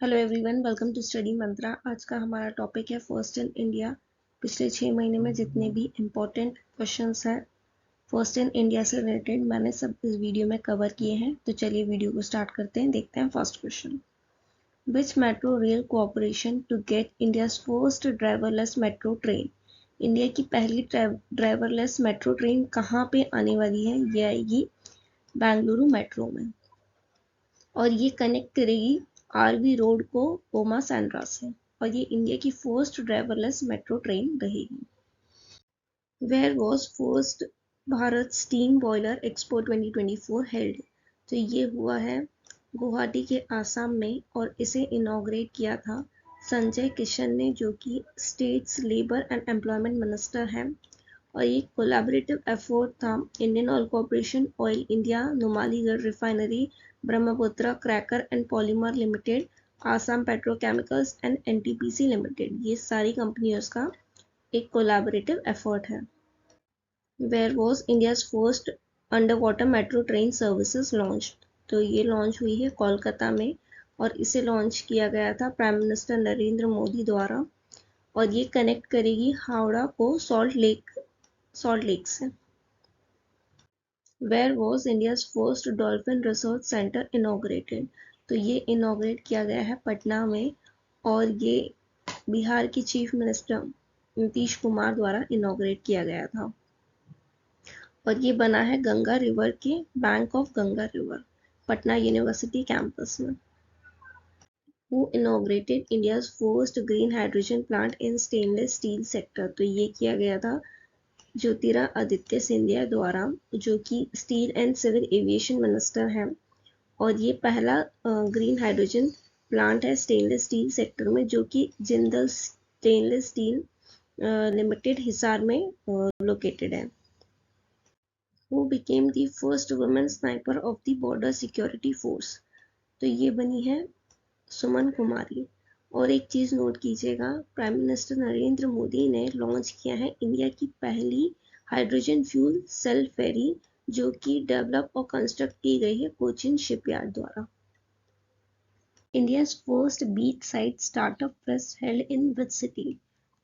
Hello everyone, welcome to Study Mantra. आज का हमारा टॉपिक है फर्स्ट इन इंडिया। पिछले 6 महीने में जितने भी इम्पोर्टेंट क्वेश्चंस हैं फर्स्ट इन इंडिया से रिलेटेड मैंने सब इस वीडियो में कवर किए हैं। तो चलिए वीडियो को स्टार्ट करते हैं। देखते हैं first question. Which metro rail cooperation to get India's first driverless metro train. India की पहली ड्राइवरलेस मेट्रो ट्रेन कहाँ पे आने वाली है? ये आएगी बेंगलुरु मेट्रो में, और ये कनेक्ट करेगी आरवी रोड को ओमा सैंड्रा से, और ये इंडिया की फर्स्ट ड्राइवरलेस मेट्रो ट्रेन रहेगी। Where was first Bharat steam boiler expo 2024 held? तो ये हुआ है गुवाहाटी के आसाम में, और इसे इनॉग्रेट किया था संजय किशन ने, जो कि state's labour and employment minister हैं। और ये कोलैबोरेटिव एफर्ट था Indian oil corporation, oil India, Numaligarh refinery, Brahmaputra cracker and polymer limited, Assam petrochemicals and NTPC limited. ये सारी कंपनियों का एक कोलैबोरेटिव एफर्ट है। Where was India's first under water metro train services launch? तो ये लॉन्च हुई है कोलकाता में, और इसे लॉन्च किया गया था प्राइम मिनिस्टर नरेंद्र मोदी द्वारा, और ये कनेक्ट करेगी हावड़ा को सॉल्ट लेक से। Where was India's first dolphin research centre inaugurated? तो ये इनॉग्रेट किया गया है पटना में, और ये बिहार के चीफ मिनिस्टर नीतीश कुमार द्वारा इनॉग्रेट किया गया था, और ये बना है गंगा रिवर के bank of Ganga river, Patna university campus में। Who inaugurated India's first green hydrogen plant in stainless steel sector? तो ये किया गया था ज्योतिरादित्य सिंधिया द्वारा, जो कि steel and civil aviation minister हैं, और ये पहला ग्रीन हाइड्रोजन प्लांट है स्टेनलेस स्टील सेक्टर में, जो कि Jindal stainless steel limited Hisar में लोकेटेड है। Who became the first women sniper of the border security force? तो ये बनी है सुमन कुमारी। और एक चीज नोट कीजिएगा, प्राइम मिनिस्टर नरेंद्र मोदी ने लॉन्च किया है इंडिया की पहली हाइड्रोजन फ्यूल सेल फेरी, जो कि डेवलप और कंस्ट्रक्ट की गई है कोचिन शिपयार्ड द्वारा। India's first beach side startup fest held in which city?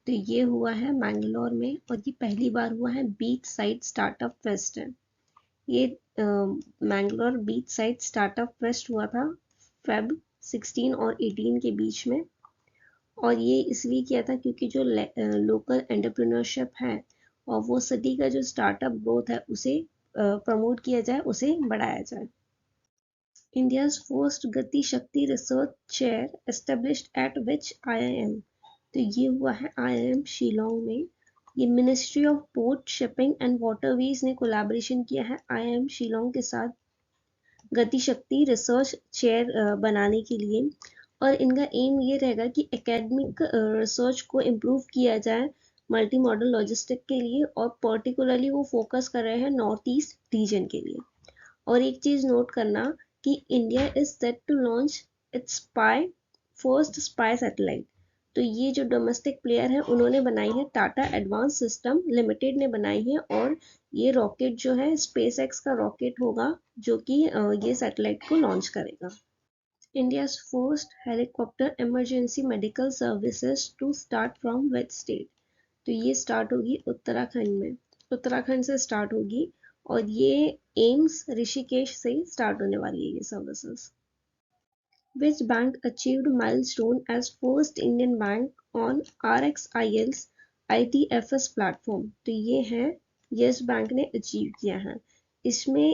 तो ये हुआ है मैंगलोर में, और ये पहली बार हुआ है बीच साइड स्टार्टअप फेस्ट है। ये Mangalore beach side startup fest हुआ था फेब 16 और 18 के बीच में, और ये इसलिए किया था क्योंकि जो लोकल एंटरप्रेन्योरशिप है और वो सिटी का जो स्टार्टअप ग्रोथ है उसे प्रमोट किया जाए, उसे बढ़ाया जाए। इंडियाज फर्स्ट गति शक्ति रिसर्च चेयर एस्टेब्लिश्ड एट विच IIM? तो ये हुआ है IIM शिलोंग में। ये ministry of port shipping and waterways ने कोलैबोरेशन किया है IIM शिलोंग के साथ गति शक्ति रिसर्च चेयर बनाने के लिए, और इनका एम ये रहेगा कि एकेडमिक रिसर्च को इम्प्रूव किया जाए मल्टी मॉडल लॉजिस्टिक के लिए, और पर्टिकुलरली वो फोकस कर रहे हैं नॉर्थ ईस्ट रीजन के लिए। और एक चीज नोट करना कि India is set to launch its first spy satellite. तो ये जो डोमेस्टिक प्लेयर है उन्होंने बनाई है, टाटा एडवांस सिस्टम लिमिटेड ने बनाई है, और ये रॉकेट जो है स्पेस एक्स का रॉकेट होगा, जो कि ये सैटेलाइट को लॉन्च करेगा। India's first helicopter emergency medical services to start from which state? तो ये स्टार्ट होगी उत्तराखंड में, उत्तराखंड से स्टार्ट होगी, और ये एम्स ऋषिकेश से स्टार्ट होने वाली है ये services. Which bank achieved milestone as first Indian bank on RXIL's ITFS platform? तो ये है यस बैंक ने अचीव किया है। इसमें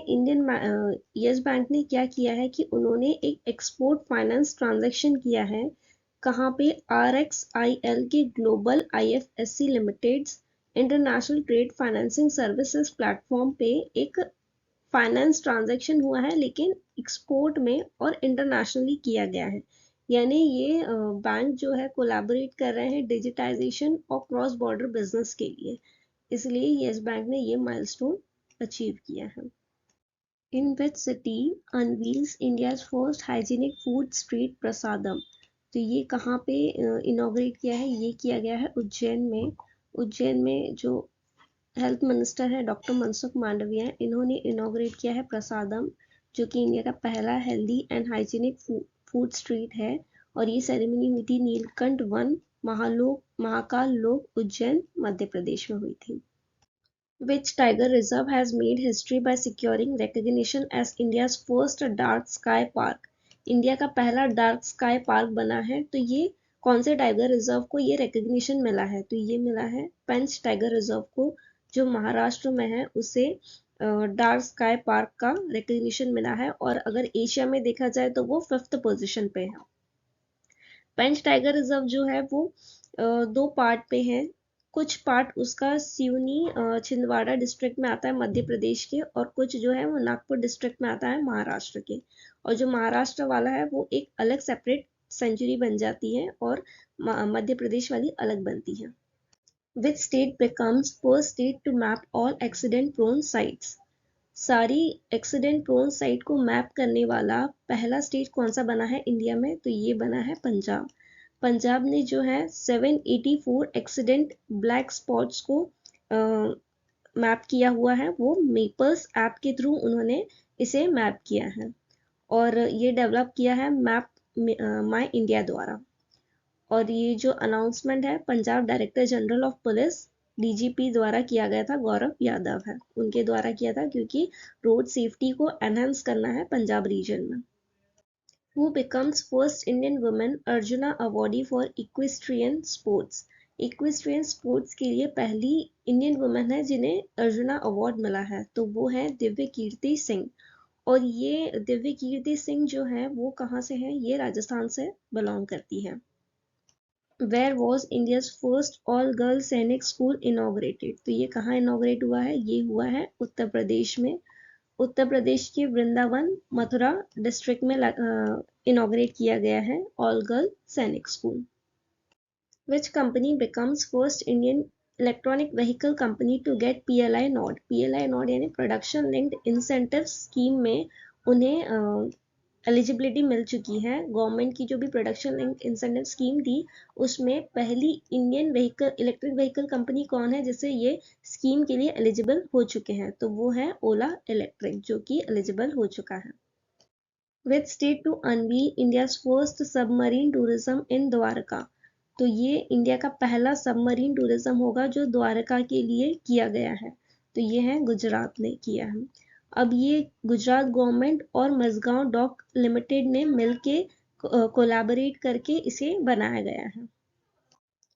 यस बैंक ने क्या किया है कि उन्होंने एक एक्सपोर्ट फाइनेंस ट्रांजैक्शन किया है, कहाँ पे RXIL के global IFSC limited international trade financing services platform पे एक फाइनेंस ट्रांजैक्शन हुआ है, लेकिन एक्सपोर्ट में और इंटरनेशनली किया गया है। यानी ये बैंक जो है कोलैबोरेट कर रहे हैं डिजिटाइजेशन और क्रॉस बॉर्डर बिजनेस के लिए, इसलिए यस बैंक ने ये माइलस्टोन अचीव किया है। In which city unveils India's first hygienic food street Prasadam? तो ये कहाँ पे इनॉग्रेट किया है? ये किया गया है उज्जैन में। उज्जैन में जो हेल्थ मिनिस्टर है डॉक्टर मनसुख मांडविया, इन्होंने इनॉग्रेट किया है प्रसादम, जो कि इंडिया का पहला healthy and hygienic food street है, और ये सेरेमनी हुई थी नीलकंठ वन महाकाल लोक उज्जैन मध्य प्रदेश में हुई थी। Which tiger reserve has made history by securing recognition as India's first dark sky park? India का पहला डार्क स्काई पार्क बना है, तो ये कौन से टाइगर रिजर्व को ये रिकग्निशन मिला है? तो ये मिला है पेंच टाइगर रिजर्व को, जो महाराष्ट्र में है, उसे डार्क स्काई पार्क का रिकग्निशन मिला है। और अगर एशिया में देखा जाए तो वो 5th पोजीशन पे है। पेंच टाइगर रिजर्व जो है वो 2 पार्ट पे है। कुछ पार्ट उसका सिवनी छिंदवाड़ा डिस्ट्रिक्ट में आता है मध्य प्रदेश के, और कुछ जो है वो नागपुर डिस्ट्रिक्ट में आता है महाराष्ट्र के। और जो महाराष्ट्र वाला है वो एक अलग सेपरेट सेंचुरी बन जाती है, और मध्य प्रदेश वाली अलग बनती है। Which state becomes first state to map all accident prone sites? सारी एक्सीडेंट प्रोन साइट को मैप करने वाला पहला स्टेट कौन सा बना है इंडिया में? तो ये बना है पंजाब। पंजाब ने जो है 784 एक्सीडेंट ब्लैक स्पॉट्स को मैप किया हुआ है। वो मेपर्स ऐप के थ्रू उन्होंने इसे मैप किया है, और ये डेवलप किया है मैप माई इंडिया द्वारा। और ये जो अनाउंसमेंट है Punjab director general of police DGP द्वारा किया गया था, गौरव यादव है उनके द्वारा किया था, क्योंकि रोड सेफ्टी को एनहांस करना है पंजाब रीजन में। Who becomes first Indian woman Arjuna awardee for equestrian sports? Equestrian sports के लिए पहली इंडियन वुमेन है जिन्हें अर्जुना अवार्ड मिला है, तो वो है दिव्य कीर्ति सिंह। और ये दिव्य कीर्ति सिंह जो है वो कहाँ से है? ये राजस्थान से बिलोंग करती है। Where was India's first all girls सैनिक स्कूल इनॉग्रेटेड? तो ये कहाँ इनॉग्रेट हुआ है? ये हुआ है उत्तर प्रदेश में। उत्तर प्रदेश के वृंदावन मथुरा डिस्ट्रिक्ट में इनॉग्रेट किया गया है all girl Sainik school. Which company becomes first Indian electronic vehicle company to get PLI nod? PLI nod यानी प्रोडक्शन लिंक्ड इंसेंटिव स्कीम में उन्हें एलिजिबिलिटी मिल चुकी है। गवर्नमेंट की जो भी प्रोडक्शन लिंक इंसेंटिव स्कीम थी उसमें पहली Indian vehicle electric vehicle company कौन है जिससे ये स्कीम के लिए एलिजिबल हो चुके हैं? तो वो है ओला इलेक्ट्रिक, जो कि एलिजिबल हो चुका है। Which state to unveil India's first submarine tourism in Dwarka? तो ये इंडिया का पहला सबमरीन टूरिज्म होगा जो द्वारका के लिए किया गया है, तो ये है गुजरात ने किया है। अब ये गुजरात गवर्नमेंट और मजगांव डॉक लिमिटेड ने मिलके कोलैबोरेट करके इसे बनाया गया है।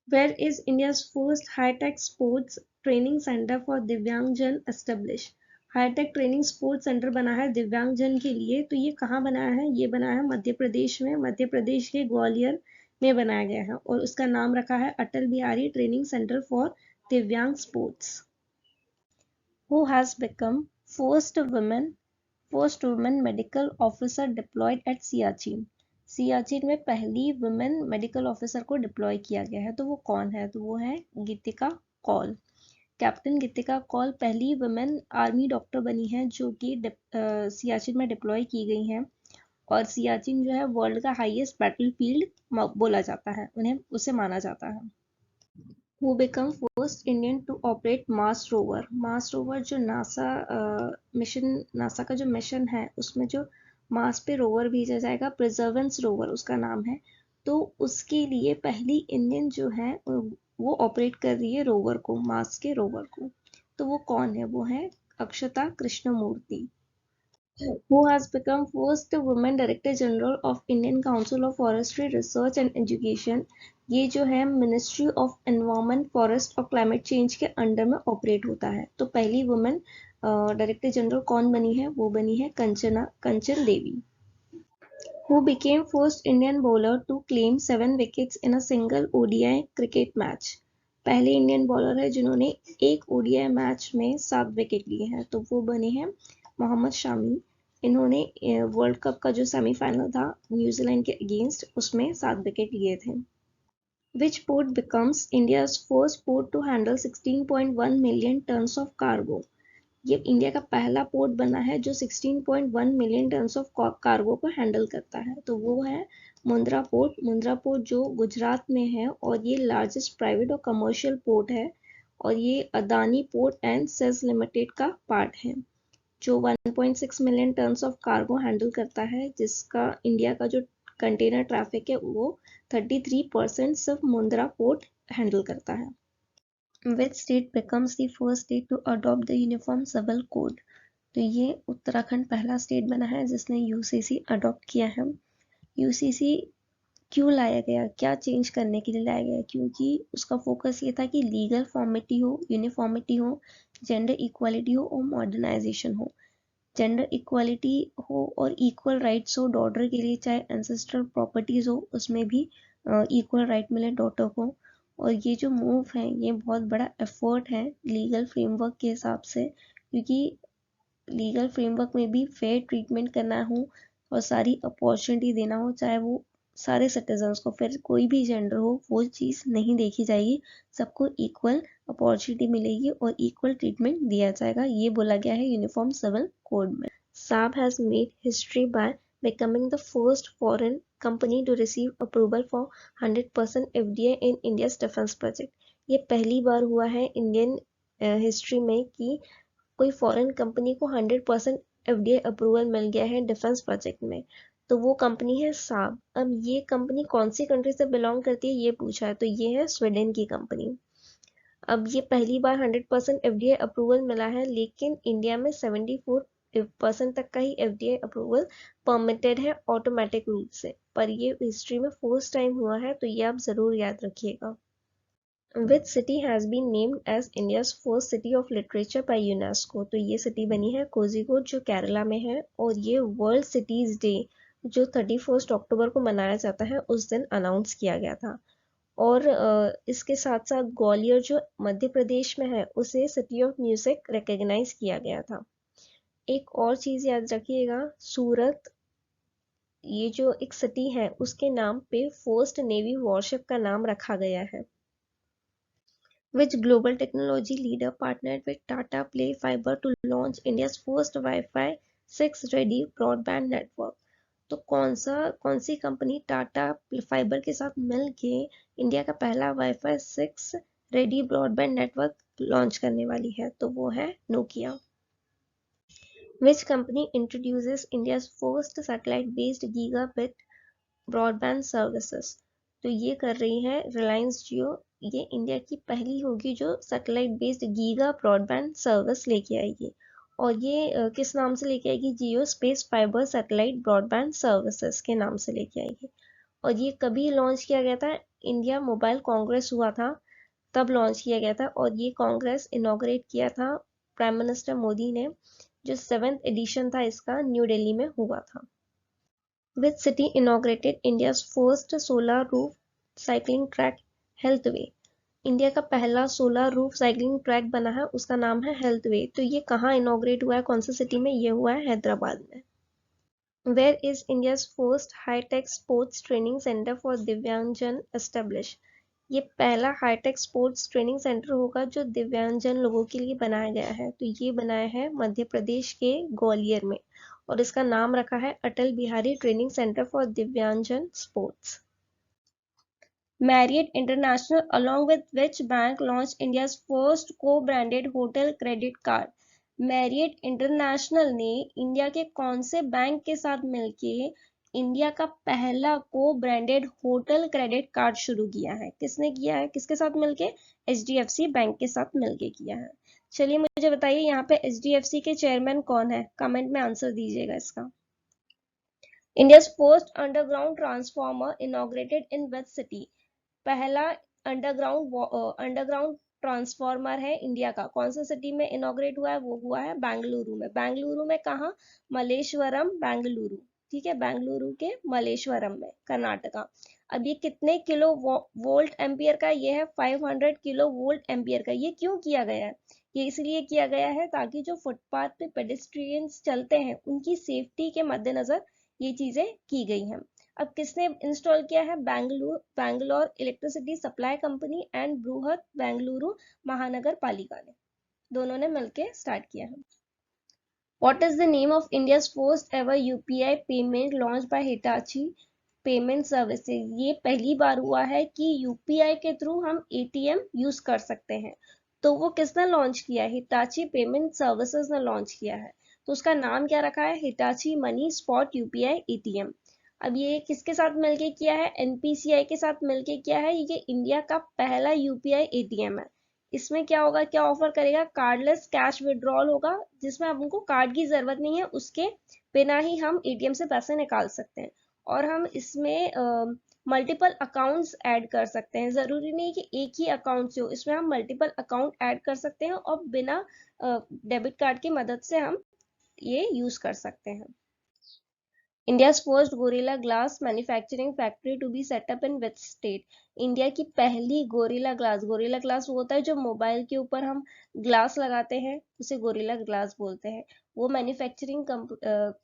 Where is India's first hi-tech sports training centre for दिव्यांगजन establish? Hi-tech training sports centre बना है दिव्यांगजन के लिए, तो ये कहाँ बनाया है? ये बनाया है मध्य प्रदेश में। मध्य प्रदेश के ग्वालियर में बनाया गया है, और उसका नाम रखा है Atal Bihari training centre for दिव्यांग sports. Who has become first woman medical officer deployed at Siachen? Siachen में पहली वुमेन मेडिकल ऑफिसर को डिप्लॉय किया गया है, तो वो कौन है? तो वो है गीतिका कौल। कैप्टन गीतिका कौल पहली वुमेन आर्मी डॉक्टर बनी है जो कि सियाचिन में डिप्लॉय की गई हैं। और सियाचिन जो है वर्ल्ड का हाईएस्ट बैटलफील्ड बोला जाता है, उन्हें उसे माना जाता है। Who become first Indian to operate Mars rover? Mars rover जो नासा का जो मिशन है उसमें जो मार्स पे रोवर भेजा जाएगा, परसेवरेंस रोवर उसका नाम है, तो उसके लिए पहली इंडियन जो है वो ऑपरेट कर रही है रोवर को, मार्स के रोवर को। तो वो कौन है? वो है अक्षता Krishnamurthy. Who has become first woman director general of Indian Council of Forestry Research and Education? ये जो है मिनिस्ट्री ऑफ एनवायरमेंट फॉरेस्ट और क्लाइमेट चेंज के अंडर में ऑपरेट होता है। तो पहली वुमेन डायरेक्टर जनरल कौन बनी है? वो बनी है Kanchan Devi. Who became first Indian bowler to claim 7 wickets in a single ODI cricket match? पहले इंडियन बॉलर है जिन्होंने एक ODI मैच में 7 विकेट लिए हैं, तो वो बने हैं मोहम्मद शामी। इन्होंने वर्ल्ड कप का जो सेमीफाइनल था न्यूजीलैंड के अगेंस्ट, उसमें 7 विकेट लिए थे। Which port becomes India's first port to handle 16.1 million tons of cargo? ये इंडिया का पहला पोर्ट बना है जो 16.1 मिलियन टन्स ऑफ कार्गो को हैंडल करता है, तो वो है मुंद्रा पोर्ट। मुंद्रा पोर्ट जो गुजरात में है, और ये लार्जेस्ट प्राइवेट और कमर्शियल पोर्ट है, और ये Adani port and says limited का पार्ट है, जो 1.6 million tons of cargo handle करता है, जिसका इंडिया का जो कंटेनर ट्रैफिक है वो 33% सिर्फ मुंद्रा पोर्ट हैंडल करता है। Which state becomes the first state to adopt the Uniform Civil Code? तो ये उत्तराखंड पहला स्टेट बना है जिसने यूसीसी अडॉप्ट किया है। यूसीसी क्यों लाया गया, क्या चेंज करने के लिए लाया गया? क्योंकि उसका फोकस ये था कि लीगल फॉर्मिटी हो, यूनिफॉर्मिटी हो, जेंडर इक्वालिटी हो और मॉडर्नाइजेशन हो। जेंडर इक्वालिटी हो और इक्वल राइट्स हो डॉटर के लिए, चाहे एंसेस्ट्रल प्रॉपर्टीज हो उसमें भी इक्वल राइट मिले डॉटर को। और ये जो मूव है ये बहुत बड़ा एफर्ट है लीगल फ्रेमवर्क के हिसाब से, क्योंकि लीगल फ्रेमवर्क में भी फेयर ट्रीटमेंट करना हो और सारी अपॉर्चुनिटी देना हो, चाहे वो सारे सिटीजन्स को, फिर कोई भी जेंडर हो वो चीज़ नहीं देखी जाएगी, सबको इक्वल अपॉर्चुनिटी मिलेगी और इक्वल ट्रीटमेंट दिया जाएगा, ये बोला गया है यूनिफॉर्म सिविल कोड में। Saab has made history by becoming the first foreign company to receive approval for 100% FDA in India's defense project. ये पहली बार हुआ है इंडियन हिस्ट्री में कि कोई फॉरेन कंपनी को 100% FDA अप्रूवल मिल गया है डिफेंस प्रोजेक्ट में। तो वो कंपनी है साब। अब ये कंपनी कौन सी कंट्री से बिलोंग करती है ये पूछा है, तो ये है स्वीडन की कंपनी। अब ये पहली बार 100% FDA अप्रूवल मिला है, लेकिन इंडिया में 74% तक का ही FDA अप्रूवल परमिटेड है ऑटोमेटिक रूप से, पर ये हिस्ट्री में फर्स्ट टाइम हुआ है, तो ये आप जरूर याद रखिएगा। Which city has been named as India's first city of literature by UNESCO? तो ये सिटी बनी है कोझिकोड जो केरला में है, और ये वर्ल्ड सिटीज डे जो 31 अक्टूबर को मनाया जाता है उस दिन अनाउंस किया गया था। और इसके साथ साथ ग्वालियर जो मध्य प्रदेश में है उसे सिटी ऑफ म्यूजिक रिकॉग्नाइज किया गया था। एक और चीज याद रखिएगा, सूरत ये जो एक सिटी है उसके नाम पे फर्स्ट नेवी वॉरशिप का नाम रखा गया है। Which global technology leader partnered with Tata Play Fiber to launch India's first Wi-Fi 6 ready broadband network? तो कौन सी कंपनी टाटा फाइबर के साथ मिलके इंडिया का पहला wifi 6 ready broadband network launch करने वाली है? तो वो है Nokia. Which company introduces India's first satellite-based gigabit broadband services? तो ये कर रही है रिलायंस जियो। ये इंडिया की पहली होगी जो satellite based giga broadband service लेके आएगी, और ये किस नाम से लेके आएगी? Jio Space Fiber satellite broadband services के नाम से लेके आएगी। और ये कभी लॉन्च किया गया था? इंडिया मोबाइल कांग्रेस हुआ था तब लॉन्च किया गया था, और ये कांग्रेस इनॉग्रेट किया था प्राइम मिनिस्टर मोदी ने, जो 7th एडिशन था इसका न्यू दिल्ली में हुआ था। Which city inaugurated India's first solar roof cycling track, Healthway? India का पहला सोलर रूफ साइकिलिंग ट्रैक बना है, उसका नाम है हेल्थवे। तो ये कहाँ इनॉग्रेट हुआ है, कौन सी सिटी में? ये हुआ है हैदराबाद में। Where is India's first high-tech sports training center for दिव्यांगजन established? ये पहला हाईटेक स्पोर्ट्स ट्रेनिंग सेंटर होगा जो दिव्यांगजन लोगों के लिए बनाया गया है, तो ये बनाया है मध्य प्रदेश के ग्वालियर में, और इसका नाम रखा है Atal Bihari training centre for दिव्यांगजन sports. Marriott International along with which bank launched India's first co-branded hotel credit card? Marriott International ने इंडिया के कौन से बैंक के साथ मिलके इंडिया का पहला को ब्रांडेड होटल क्रेडिट कार्ड शुरू किया है? किसने किया है, किसके साथ मिलके? HDFC बैंक के साथ मिलके किया है। चलिए मुझे बताइए यहाँ पे HDFC के चेयरमैन कौन है? कमेंट में आंसर दीजिएगा इसका। India's first underground transformer inaugurated in which city? पहला अंडरग्राउंड ट्रांसफॉर्मर है इंडिया का, कौन सा सिटी में इनॉग्रेट हुआ है? वो हुआ है बेंगलुरु में। बेंगलुरु में कहाँ? मलेश्वरम बेंगलुरु, ठीक है, बेंगलुरु के मलेश्वरम में, कर्नाटका। अब ये कितने किलो वोल्ट एम्पियर का? ये है 500 किलो वोल्ट एम्पियर का। ये क्यों किया गया है? ये इसलिए किया गया है ताकि जो फुटपाथ पे पेडेस्ट्रियंस चलते हैं उनकी सेफ्टी के मद्देनजर ये चीजें की गई हैं। अब किसने इंस्टॉल किया है? Bangalore electricity supply company and बृहत बेंगलुरु महानगर पालिका ने, दोनों ने मिलकर स्टार्ट किया है। What is the name of India's first ever UPI payment launched by Hitachi payment services? ये पहली बार हुआ है कि यूपीआई के थ्रू हम एटीएम यूज कर सकते हैं, तो वो किसने लॉन्च किया है? हिटाची पेमेंट सर्विसेज ने लॉन्च किया है। तो उसका नाम क्या रखा है? Hitachi money spot UPI ATM. अब ये किसके साथ मिलके किया है, एनपीसीआई के साथ मिलके किया है। ये इंडिया का पहला यूपीआई एटीएम है। इसमें क्या होगा, क्या ऑफर करेगा, कार्डलेस कैश विड्रॉल होगा, जिसमें अब हमको कार्ड की जरूरत नहीं है, उसके बिना ही हम एटीएम से पैसे निकाल सकते हैं। और हम इसमें मल्टीपल अकाउंट्स ऐड कर सकते हैं, जरूरी नहीं कि एक ही अकाउंट से हो, इसमें हम मल्टीपल अकाउंट ऐड कर सकते हैं और बिना डेबिट कार्ड की मदद से हम ये यूज कर सकते हैं। India's first Gorilla Glass manufacturing factory to be set up in which state? India की पहली गोरिल्ला ग्लास वो होता है जो मोबाइल के ऊपर हम ग्लास लगाते हैं, उसे गोरिल्ला ग्लास बोलते हैं। वो manufacturing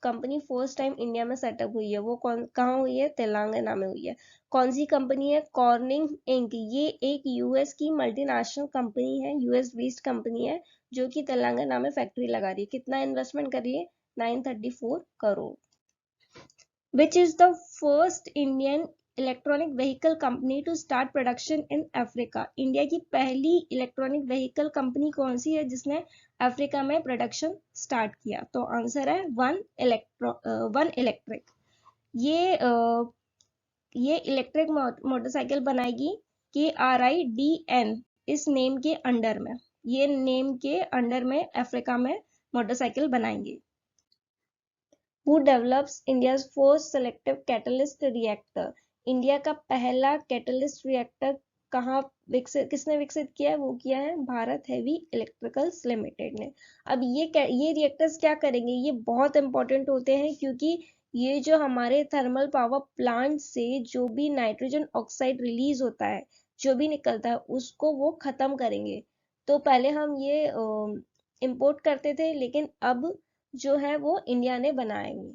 company first time India में सेटअप हुई है। वो कहाँ हुई है, तेलंगाना में हुई है। कौन सी कंपनी है, कॉर्निंग इंक। ये एक यूएस की मल्टीनेशनल कंपनी है, यूएस बेस्ड कंपनी है, जो कि तेलंगाना में फैक्ट्री लगा रही है। कितना इन्वेस्टमेंट कर रही है, 934 crore. Which is the first Indian electronic vehicle company to start production in Africa? India की पहली इलेक्ट्रॉनिक व्हीकल कंपनी कौन सी है जिसने अफ्रीका में प्रोडक्शन स्टार्ट किया? तो आंसर है वन इलेक्ट्रिक। ये इलेक्ट्रिक मोटरसाइकिल बनाएगी KRIDN इस नेम के अंडर में। ये नेम के अंडर में अफ्रीका में मोटरसाइकिल बनाएंगे। Who develops India's first selective catalyst reactor? India का पहला कैटलिस्ट रिएक्टर किसने विकसित किया है? वो किया है भारत हेवी इलेक्ट्रिकल्स लिमिटेड ने। अब ये रिएक्टर्स क्या करेंगे, ये बहुत इंपॉर्टेंट होते हैं, क्योंकि ये जो हमारे थर्मल पावर प्लांट से जो भी नाइट्रोजन ऑक्साइड रिलीज होता है, जो भी निकलता है, उसको वो खत्म करेंगे। तो पहले हम ये इंपोर्ट करते थे, लेकिन अब जो है वो इंडिया ने बनाएंगे।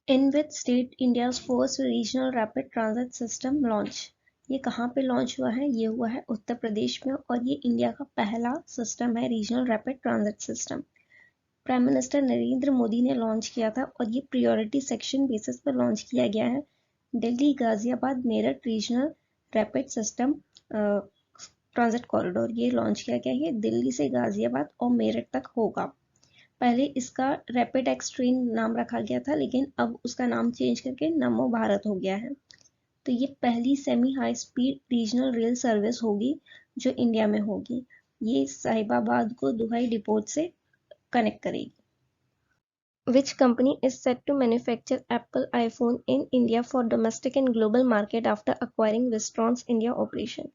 In which state India's first regional rapid transit system launch? ये कहाँ पे लॉन्च हुआ है? ये हुआ है उत्तर प्रदेश में, और ये इंडिया का पहला सिस्टम है, regional rapid transit system. Prime minister Narendra Modi ने लॉन्च किया था, और ये प्रायोरिटी सेक्शन बेसिस पर लॉन्च किया गया है। Delhi Ghaziabad Meerut regional rapid system transit corridor ये लॉन्च किया गया है। दिल्ली से गाजियाबाद और मेरठ तक होगा। पहले इसका रैपिड एक्स ट्रेन नाम रखा गया था, लेकिन अब उसका नाम चेंज करके नमो भारत हो गया है। तो ये पहली semi high speed regional rail service होगी जो इंडिया में होगी। ये साहिबाबाद को दुहाई डिपोट से कनेक्ट करेगी। Which company is set to manufacture Apple iPhone in India for domestic and global market after acquiring Wistron's India operation?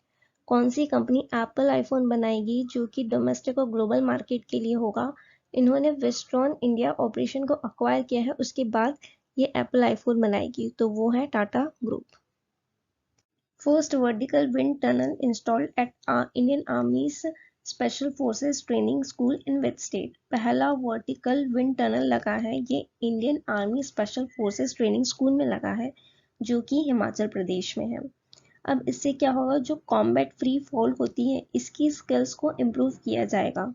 कौन सी कंपनी एप्पल आईफोन बनाएगी जो कि डोमेस्टिक और ग्लोबल मार्केट के लिए होगा? इन्होंने विस्ट्रॉन इंडिया ऑपरेशन को अक्वायर किया है, उसके बाद ये एप्पल आईफोन बनाएगी, तो वो है Tata group. First vertical wind tunnel installed at Indian आर्मीज special forces training school in which state? पहला वर्टिकल विंड टनल लगा है, ये Indian army special forces training school में लगा है, जो कि हिमाचल प्रदेश में है। अब इससे क्या होगा, जो कॉम्बैट फ्री फॉल होती है, इसकी स्किल्स को इम्प्रूव किया जाएगा।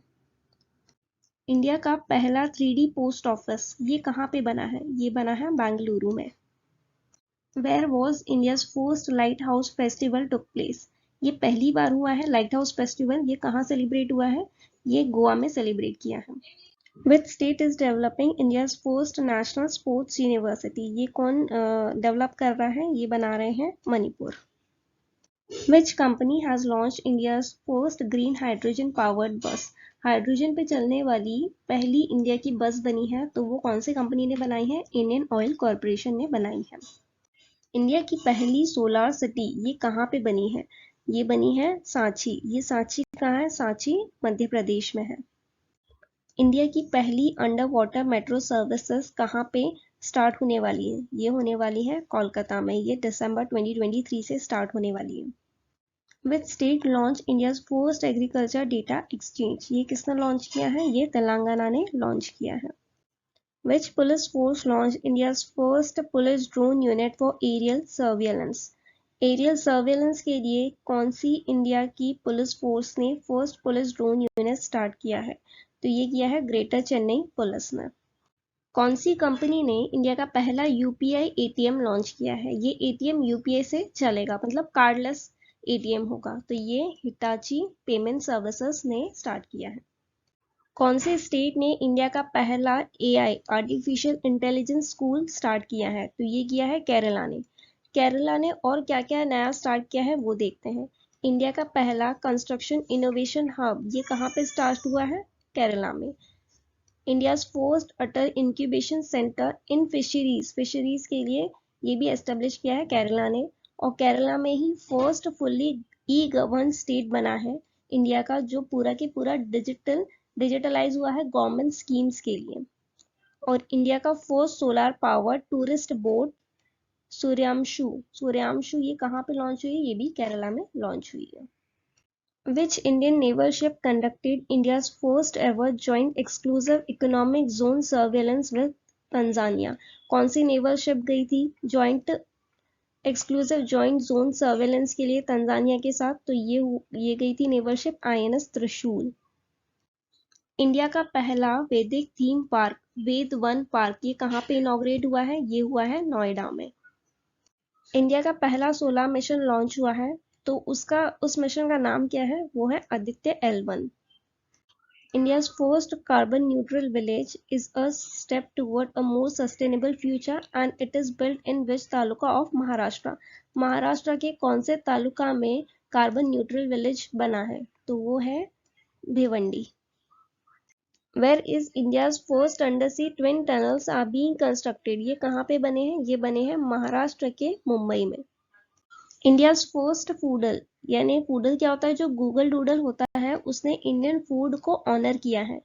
इंडिया का पहला 3D पोस्ट ऑफिस ये कहाँ पे बना है? ये बना है बेंगलुरु में। Where was India's first light house festival took place? ये पहली बार हुआ है लाइट हाउस फेस्टिवल, ये कहाँ सेलिब्रेट हुआ है? ये गोवा में सेलिब्रेट किया है। Which state is developing India's first national sports university? ये कौन डेवलप कर रहा है? ये बना रहे हैं Manipur. Which company has launched India's first green hydrogen powered bus? Hydrogen पे चलने वाली पहली इंडिया की बस बनी है, तो वो कौन सी कंपनी ने बनाई है? इंडियन ऑयल कॉर्पोरेशन ने बनाई है। इंडिया की पहली सोलर सिटी ये कहाँ पे बनी है? ये बनी है सांची। ये सांची कहाँ है? सांची मध्य प्रदेश में है। इंडिया की पहली अंडर वाटर मेट्रो सर्विसेज कहाँ पे स्टार्ट होने वाली है? ये होने वाली है कोलकाता में। ये दिसंबर 2023 से स्टार्ट होने वाली है। Which state launched India's first agriculture data exchange? ये किसने लॉन्च किया है? ये तेलंगाना ने लॉन्च किया है। Which police force launched India's first police drone unit for aerial surveillance? Aerial surveillance के लिए कौन सी इंडिया की पुलिस फोर्स ने first police drone unit start किया है? तो ये किया है ग्रेटर चेन्नई पुलिस ने। कौन सी कंपनी ने इंडिया का पहला यूपीआई एटीएम लॉन्च किया है? ये एटीएम यूपीआई से चलेगा, मतलब कार्डलेस एटीएम होगा, तो ये हिटाची पेमेंट सर्विसेज ने स्टार्ट किया है। कौन से स्टेट ने इंडिया का पहला AI artificial intelligence school start किया है? तो ये किया है केरला ने। केरला ने और क्या क्या नया स्टार्ट किया है वो देखते हैं। इंडिया का पहला कंस्ट्रक्शन इनोवेशन हब ये कहाँ पे स्टार्ट हुआ है? केरला में। India first Atal incubation centre in fisheries के लिए ये भी एस्टेब्लिश किया है केरला ने। और केरला में ही फर्स्ट फुल्ली ई गवर्न स्टेट बना है इंडिया का, जो पूरा के पूरा डिजिटलाइज हुआ है गवर्नमेंट स्कीम्स के लिए। और इंडिया का first solar power tourist boat Suryanshu ये कहाँ पे लॉन्च हुई है? ये भी केरला में लॉन्च हुई है। Which Indian naval ship conducted India's first ever joint exclusive economic zone surveillance with Tanzania? कौन सी नेवल शिप गई थी एक्सक्लूसिव जॉइंट जोन सर्वेलेंस के लिए तंजानिया के साथ? तो ये गई थी नेवल शिप INS त्रिशूल। इंडिया का पहला वैदिक थीम पार्क वेद वन पार्क ये कहाँ पे इनॉग्रेट हुआ है? ये हुआ है नोएडा में। इंडिया का पहला सोलर मिशन लॉन्च हुआ है, तो उस मिशन का नाम क्या है? वो है Aditya L1। India's first carbon neutral village is a step toward a more sustainable future and it is built in which taluka of Maharashtra? Maharashtra के कौन से तालुका में कार्बन न्यूट्रल विलेज बना है? तो वो है Bhiwandi. Where is India's first undersea twin tunnels are being constructed? ये कहाँ पे बने हैं? ये बने हैं महाराष्ट्र के मुंबई में। इंडियाज फर्स्ट फूडल यानी फूडल क्या होता है? जो गूगल डूडल होता है उसने इंडियन फूड को ऑनर किया है।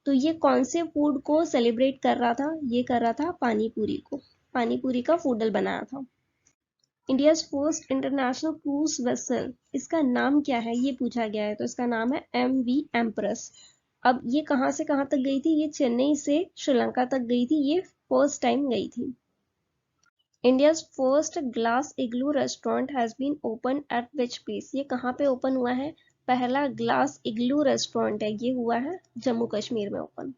तो ये कौन से फूड को सेलिब्रेट कर रहा था? ये कर रहा था पानीपुरी को। पानीपुरी का फूडल बनाया था। India's first international cruise vessel इसका नाम क्या है? ये पूछा गया है। तो इसका नाम है MV एम्प्रेस। अब ये कहाँ से कहाँ तक गई थी? ये चेन्नई से श्रीलंका तक गई थी। ये फर्स्ट टाइम गई थी। India's first glass igloo restaurant has been opened at which place? ये कहाँ पे ओपन हुआ है? पहला ग्लास इग्लू रेस्टोरेंट है, ये हुआ है जम्मू कश्मीर में open.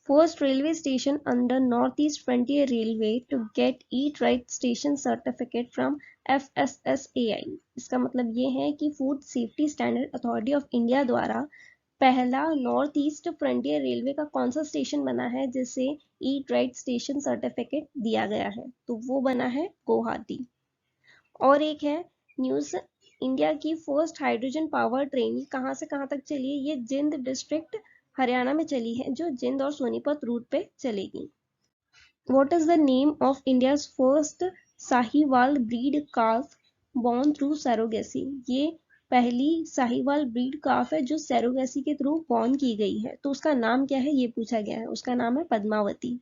First railway station under Northeast Frontier Railway to get Eat Right Station Certificate from FSSAI। इसका मतलब ये है कि food safety standard authority of India द्वारा पहला नॉर्थ ईस्ट फ्रंटियर रेलवे का कौन सा स्टेशन बना है जिसे ईट राइट स्टेशन सर्टिफिकेट दिया गया है? तो वो बना है गुवाहाटी। और एक है न्यूज, इंडिया की फर्स्ट हाइड्रोजन पावर ट्रेन कहाँ से कहाँ तक चली है? ये जिंद डिस्ट्रिक्ट हरियाणा में चली है, जो जिंद और सोनीपत रूट पे चलेगी। What is the name of India's first Sahiwal breed calf born through surrogacy? ये पहली साहिवाल ब्रीड काफ है जो सरोगेसी के थ्रू बॉर्न की गई है। तो उसका नाम क्या है? ये पूछा गया है। उसका नाम है Padmavati.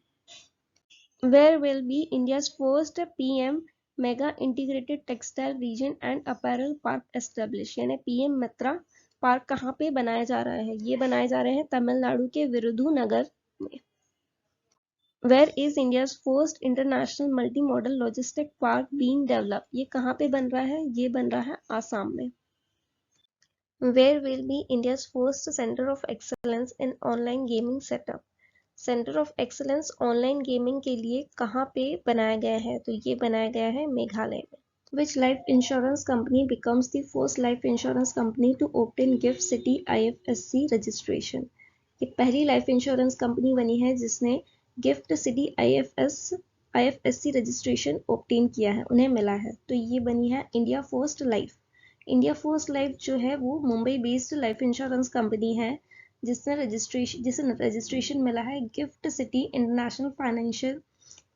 Where will be India's first PM mega integrated textile region and apparel park establish? यानी PM मित्रा पार्क कहाँ पे बनाया जा रहा है? ये बनाए जा रहे हैं तमिलनाडु के विरुधुनगर में। Where is India's first international multimodal logistic park being developed? ये कहाँ पे बन रहा है? ये बन रहा है आसाम में। Where will be India's first center of excellence in online gaming setup? Centre of excellence online gaming के लिए कहाँ पे बनाया गया है? तो ये बनाया गया है मेघालय में। Which life insurance company becomes the first life insurance company to obtain GIFT City IFSC registration? ये पहली लाइफ इंश्योरेंस कंपनी बनी है जिसने gift city IFSC registration obtain किया है, उन्हें मिला है। तो ये बनी है India first life. India first life जो है वो Mumbai based life insurance company है जिसे रजिस्ट्रेशन मिला है gift city international financial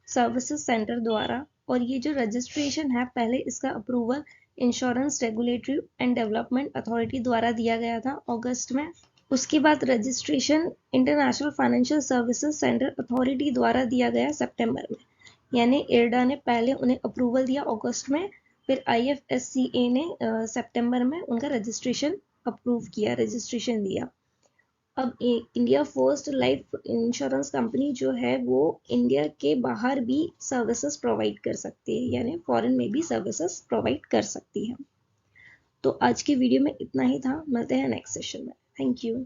services centre द्वारा। और ये जो रजिस्ट्रेशन है पहले इसका approval insurance regulatory and development authority द्वारा दिया गया था अगस्त में। उसके बाद registration international financial services centre authority द्वारा दिया गया सितंबर में। यानी इरडा ने पहले उन्हें अप्रूवल दिया अगस्त में, फिर IFSCA ने सितंबर में उनका रजिस्ट्रेशन अप्रूव किया, रजिस्ट्रेशन दिया। अब India first life insurance company जो है वो इंडिया के बाहर भी सर्विसेज प्रोवाइड कर सकती है, यानी फॉरेन में भी सर्विसेज प्रोवाइड कर सकती है। तो आज के वीडियो में इतना ही था, मिलते हैं नेक्स्ट सेशन में। Thank you.